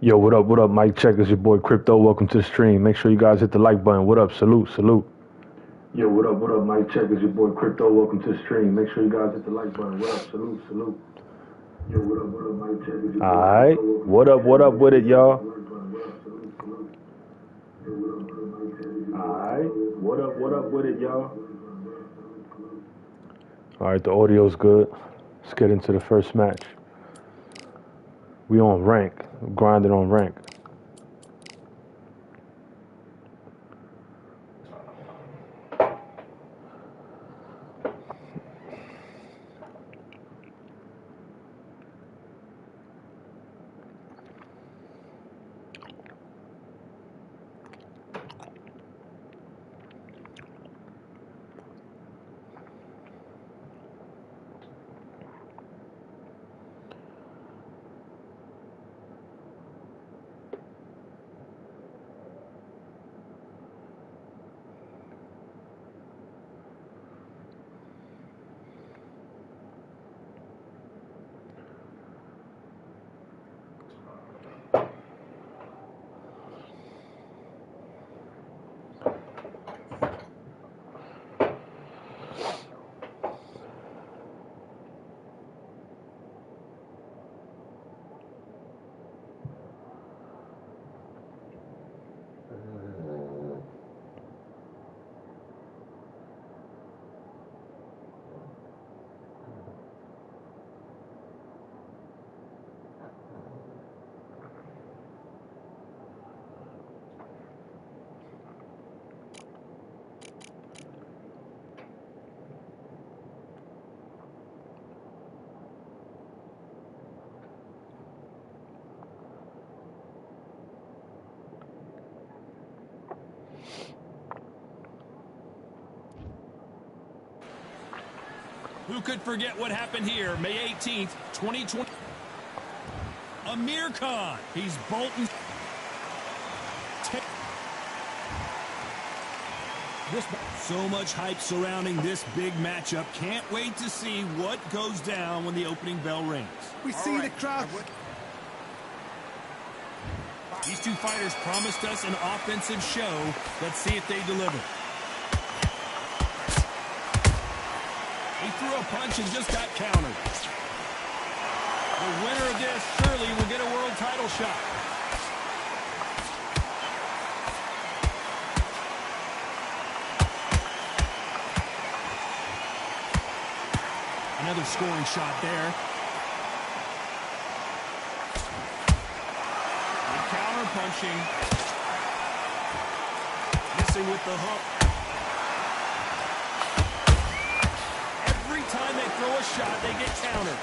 Yo, what up? What up? Mike Check is your boy Crypto. Welcome to the stream. Make sure you guys hit the like button. What up? Salute, salute. Yo, what up? What up? Mike Check is your boy Crypto. Welcome to the stream. Make sure you guys hit the like button. What up? Salute, salute. Yo, what up? What up? Mike Check is your boy. All right. What up? What up with it, y'all? All right. What up? What up with it, y'all? All right, the audio's good. Let's get into the first match. We on rank, grinding on rank. Who could forget what happened here, May 18th, 2020? Amir Khan, he's bolting. So much hype surrounding this big matchup. Can't wait to see what goes down when the opening bell rings. We see the crowd. These two fighters promised us an offensive show. Let's see if they deliver. He threw a punch and just got countered. The winner of this surely will get a world title shot. Another scoring shot there. Good counter punching. Missing with the hook. Every time they throw a shot, they get countered.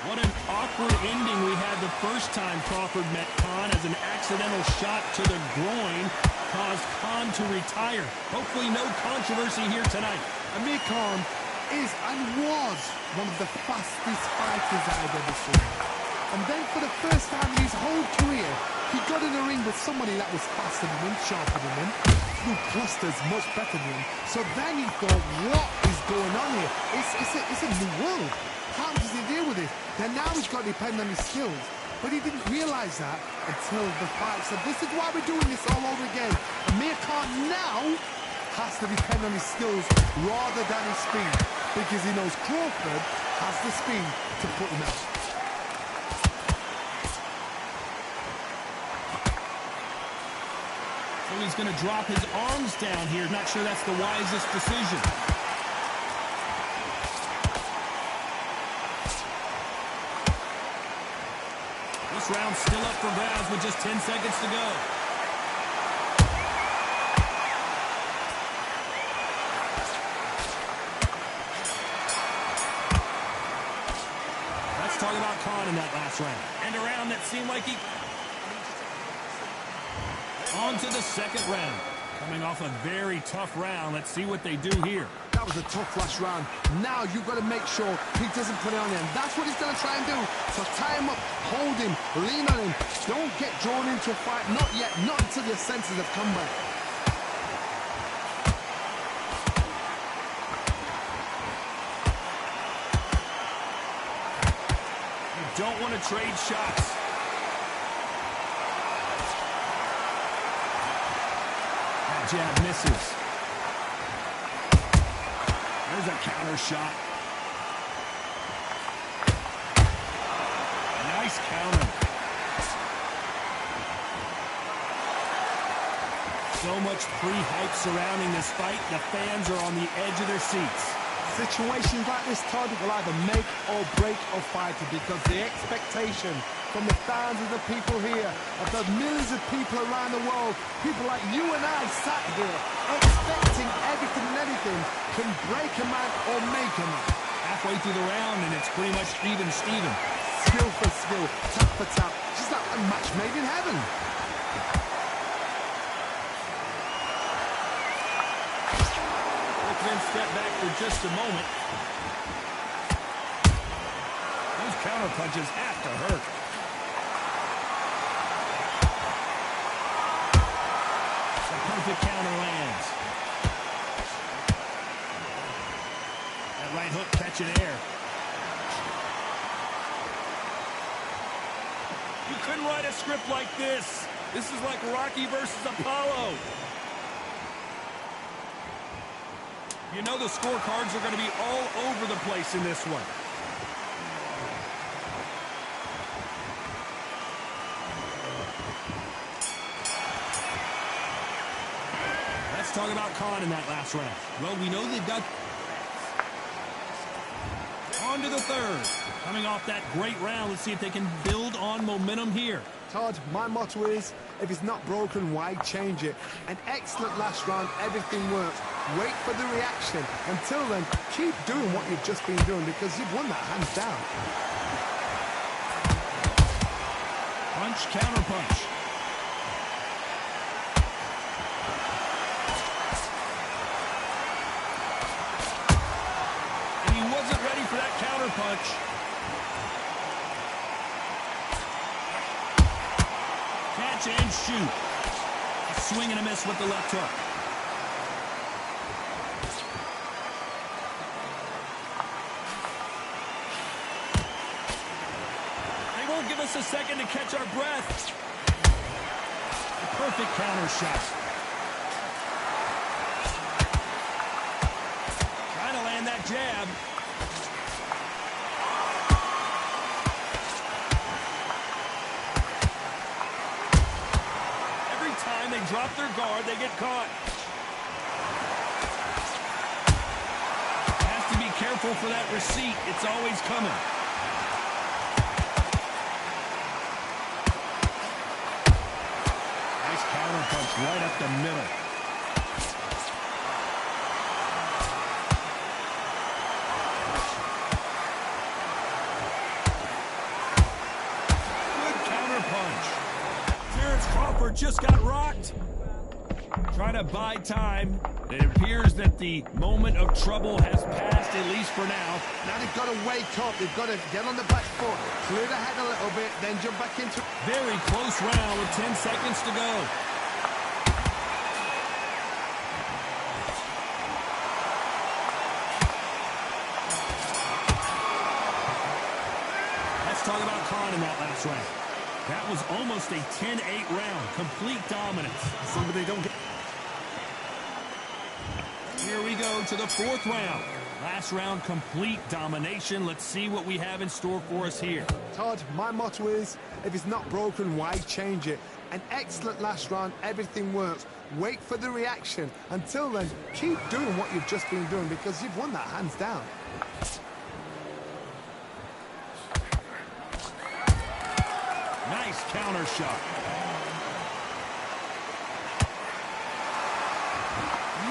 What an awkward ending we had the first time Crawford met Khan, as an accidental shot to the groin caused Khan to retire. Hopefully no controversy here tonight. Amir Khan is and was one of the fastest fighters I've ever seen. And then for the first time in his whole career, he got in the ring with somebody that was faster than him, sharper than him, threw clusters much better than him. So then he thought, what is going on here? It's a new world. How does he deal with it? Then now he's got to depend on his skills. But he didn't realize that until the fight. So this is why we're doing this all over again. Amir Khan now has to depend on his skills rather than his speed, because he knows Crawford has the speed to put him out. So he's going to drop his arms down here. Not sure that's the wisest decision. This round's still up for grabs with just 10 seconds to go. Let's talk about Khan in that last round. And a round that seemed like he... On to the second round. Coming off a very tough round. Let's see what they do here. That was a tough last round. Now you've got to make sure he doesn't put it on him. That's what he's going to try and do. So tie him up, hold him, lean on him. Don't get drawn into a fight. Not yet. Not until your senses have come back. don't want to trade shots. That jab misses. There's a counter shot. Nice counter. So much pre-hype surrounding this fight. The fans are on the edge of their seats. Situations like this, Todd, will either make or break a fighter because the expectation from the fans and the people here, of the millions of people around the world, people like you and I sat here expecting everything and anything can break a man or make a man. Halfway through the round and it's pretty much even Steven. Skill for skill, tap for tap, just like a match made in heaven. Then step back for just a moment. Those counter punches have to hurt. The perfect counter lands. That right hook catching air. You couldn't write a script like this. This is like Rocky versus Apollo. You know the scorecards are going to be all over the place in this one. Let's talk about Khan in that last round. Well, we know they've got... On to the third. Coming off that great round, let's see if they can build on momentum here. Todd, my motto is, if it's not broken, why change it? An excellent last round, everything works. Wait for the reaction. Until then, keep doing what you've just been doing because you've won that hands down. Punch, counter punch. And he wasn't ready for that counter punch. Catch and shoot. A swing and a miss with the left hook. They won't give us a second to catch our breath. A perfect counter shot. Trying to land that jab. They drop their guard, they get caught. Has to be careful for that receipt. It's always coming. Nice counter punch right up the middle. Good counter punch. Terrence Crawford just got rocked. Trying to buy time. It appears that the moment of trouble has passed, at least for now. Now they've got to wake up. They've got to get on the back foot, clear the head a little bit, then jump back into... Very close round with 10 seconds to go. Let's talk about Khan in that last round. That was almost a 10-8 round. Complete dominance. Somebody don't get... Here we go to the fourth round. Last round, complete domination. Let's see what we have in store for us here. Todd, my motto is, if it's not broken, why change it? An excellent last round, everything works. Wait for the reaction. Until then, keep doing what you've just been doing because you've won that hands down. Nice counter shot.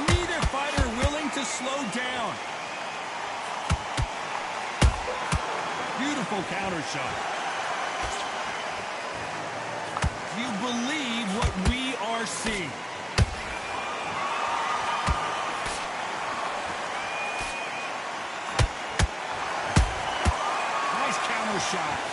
Neither fighter willing to slow down. Beautiful counter shot. Do you believe what we are seeing? Nice counter shot.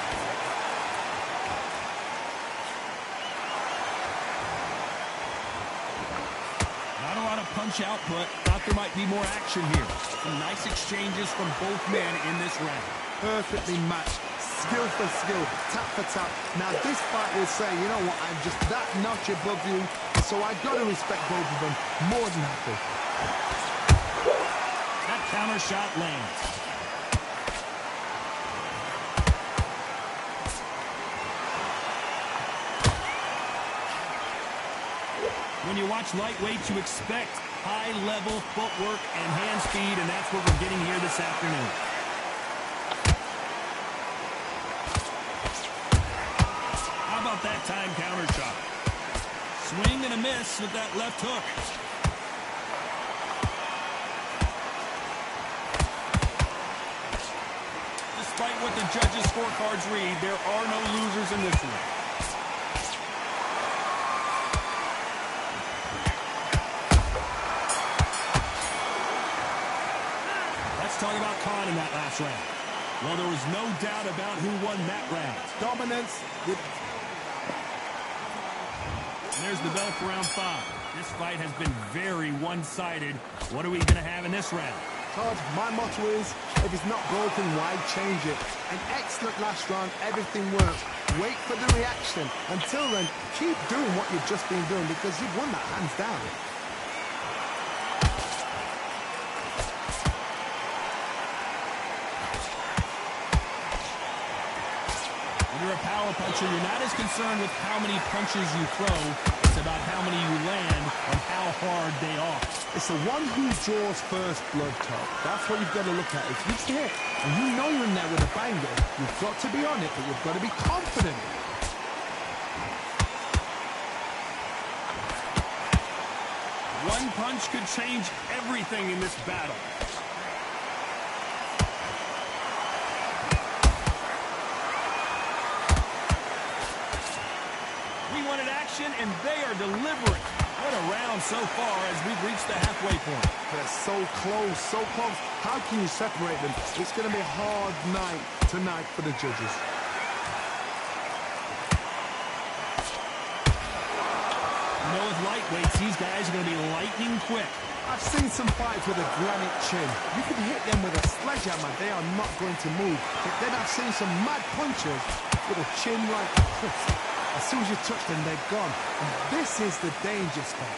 Punch output. Thought there might be more action here. Some nice exchanges from both men in this round. Perfectly matched. skill for skill, tap for tap. Now this fight will say, you know what, I'm just that notch above you, so I got to respect both of them. More than happy. That counter shot lands. When you watch lightweights, you expect high-level footwork and hand speed, and that's what we're getting here this afternoon. How about that time counter shot? Swing and a miss with that left hook. Despite what the judges' scorecards read, there are no losers in this one. Talk about Khan in that last round. Well, there was no doubt about who won that round. Dominance. And there's the bell for round 5. This fight has been very one-sided. What are we going to have in this round? Todd, my motto is, if it's not broken, why change it? An excellent last round, everything worked. Wait for the reaction. Until then, keep doing what you've just been doing because you've won that hands down. You're a power puncher. You're not as concerned with how many punches you throw. It's about how many you land and how hard they are. It's the one who draws first blood, Todd. That's what you've got to look at. If you hit and you know you're in there with a banger, you've got to be on it, but you've got to be confident. One punch could change everything in this battle. And they are delivering. What a round so far as we've reached the halfway point. They're so close, so close. How can you separate them? It's going to be a hard night tonight for the judges. You know, with lightweights, these guys are going to be lightning quick. I've seen some fights with a granite chin. You can hit them with a sledgehammer. They are not going to move. But then I've seen some mad punchers with a chin like this. As soon as you touch them, they're gone. And this is the danger spot.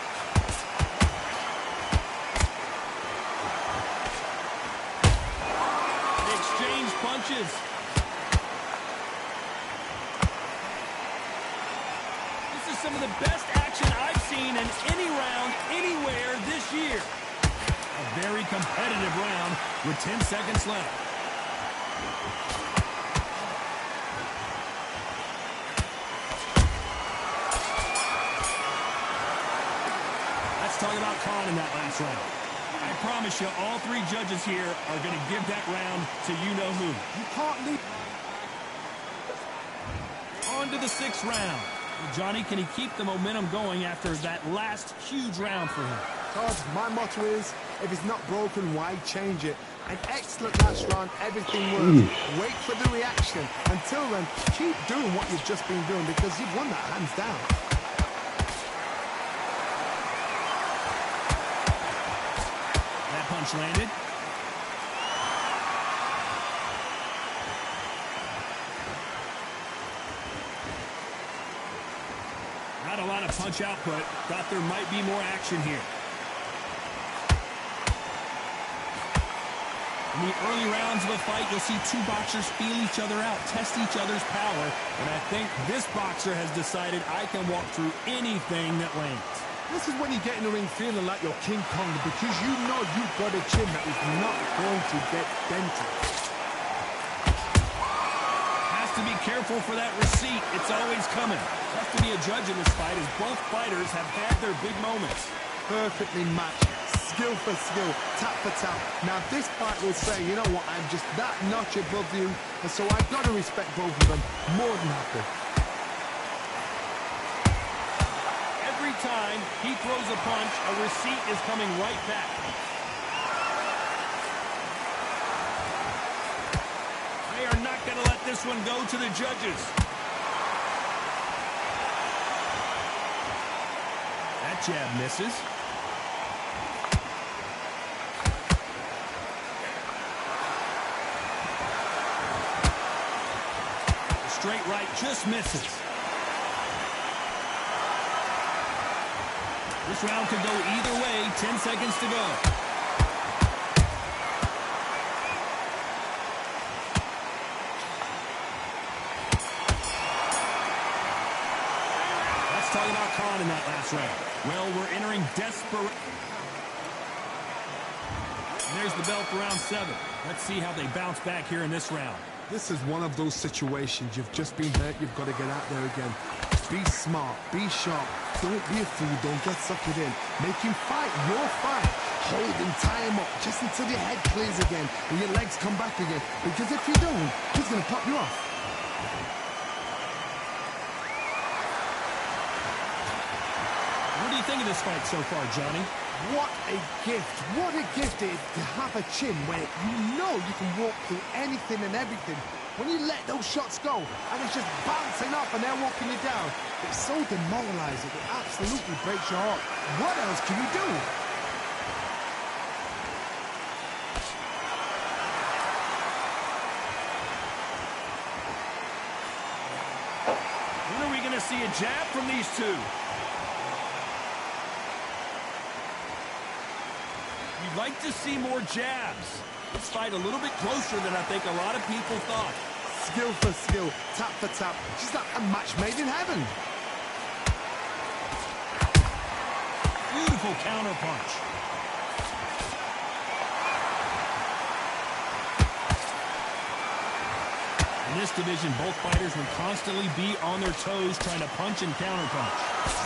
They exchange punches. This is some of the best action I've seen in any round, anywhere this year. A very competitive round with 10 seconds left. Talk about Khan in that last round. I promise you, all three judges here are going to give that round to you-know-who. You can't leave. On to the 6th round. Well, Johnny, can he keep the momentum going after that last huge round for him? Todd, my motto is, if it's not broken, why change it? An excellent last round, everything works. Wait for the reaction. Until then, keep doing what you've just been doing because you've won that hands down. Punch landed. Not a lot of punch output. Thought there might be more action here. In the early rounds of a fight, you'll see two boxers feel each other out, test each other's power, and I think this boxer has decided I can walk through anything that lands. This is when you get in the ring feeling like you're King Kong because you know you've got a chin that is not going to get dented. Has to be careful for that receipt. It's always coming. Has to be a judge in this fight as both fighters have had their big moments. Perfectly matched. Skill for skill, tap for tap. Now this fight will say, you know what, I'm just that notch above you, and so I've got to respect both of them. More than happy. Time he throws a punch, a receipt is coming right back. They are not going to let this one go to the judges. That jab misses. just misses. This round could go either way. 10 seconds to go. Let's talk about Khan in that last round. Well, we're entering desperate. And there's the bell for round 7. Let's see how they bounce back here in this round. This is one of those situations. You've just been hurt. You've got to get out there again. Be smart. Be sharp. Don't be a fool. Don't get suckered in. Make him fight your fight. Hold him, tie him up just until your head clears again and your legs come back again. Because if you don't, he's going to pop you off. What do you think of this fight so far, Johnny? What a gift. What a gift it is to have a chin where you know you can walk through anything and everything. When you let those shots go and it's just bouncing off and they're walking you down, it's so demoralizing. It absolutely breaks your heart. What else can you do? When are we going to see a jab from these two? You'd like to see more jabs. This fight a little bit closer than I think a lot of people thought. Skill for skill, tap for tap. She's like a match made in heaven. Beautiful counter punch. In this division, both fighters will constantly be on their toes trying to punch and counter punch.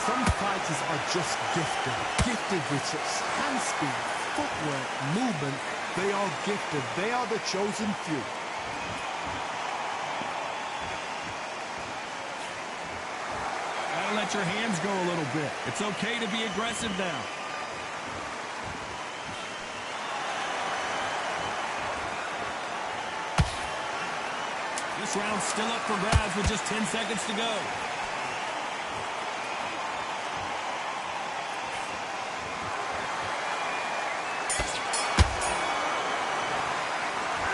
Some fighters are just gifted. Gifted with such hand speed, footwork, movement. They are gifted. They are the chosen few. Gotta let your hands go a little bit. It's okay to be aggressive now. This round's still up for grabs with just 10 seconds to go.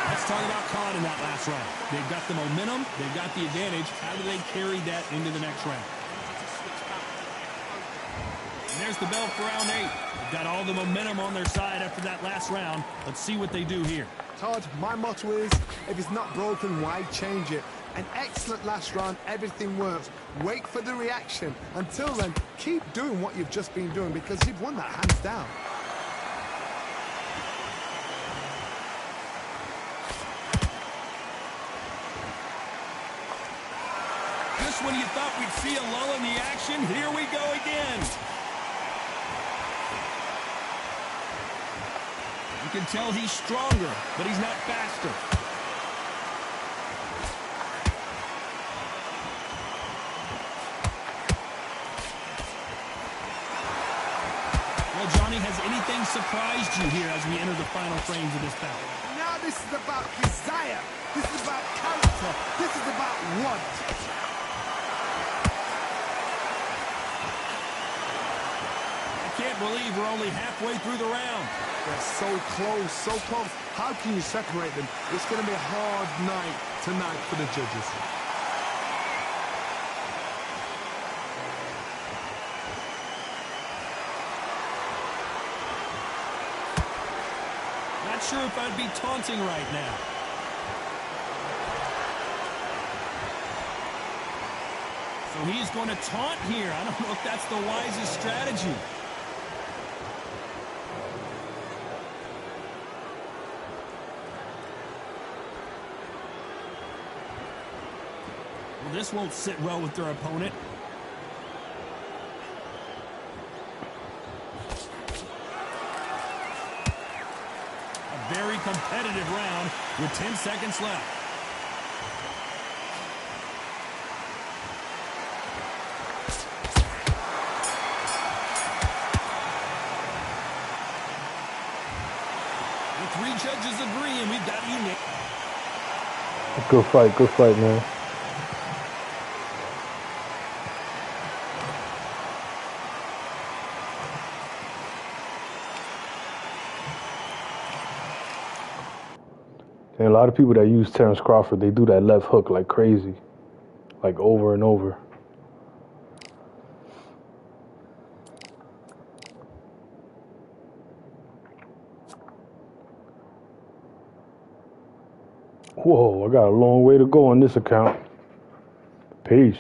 Let's talk about Khan in that last round. They've got the momentum. They've got the advantage. How do they carry that into the next round? And there's the bell for round 8. They've got all the momentum on their side after that last round. Let's see what they do here. Todd, my motto is, if it's not broken, why change it? An excellent last round, everything works. Wait for the reaction. Until then, keep doing what you've just been doing because you've won that hands down. Just when you thought we'd see a lull in the action, here we go again. You can tell he's stronger, but he's not faster. Well, Johnny, has anything surprised you here as we enter the final frames of this bout? Now this is about desire. This is about character. This is about want. I can't believe we're only halfway through the round. They're so close, so close. How can you separate them? It's going to be a hard night tonight for the judges. Not sure if I'd be taunting right now. So he's going to taunt here. I don't know if that's the wisest strategy. Well, this won't sit well with their opponent. A very competitive round with 10 seconds left. The 3 judges agree, and we've got unanimous. Good fight, man. And a lot of people that use Terrence Crawford, they do that left hook like crazy. like over and over. Whoa, I got a long way to go on this account. Peace.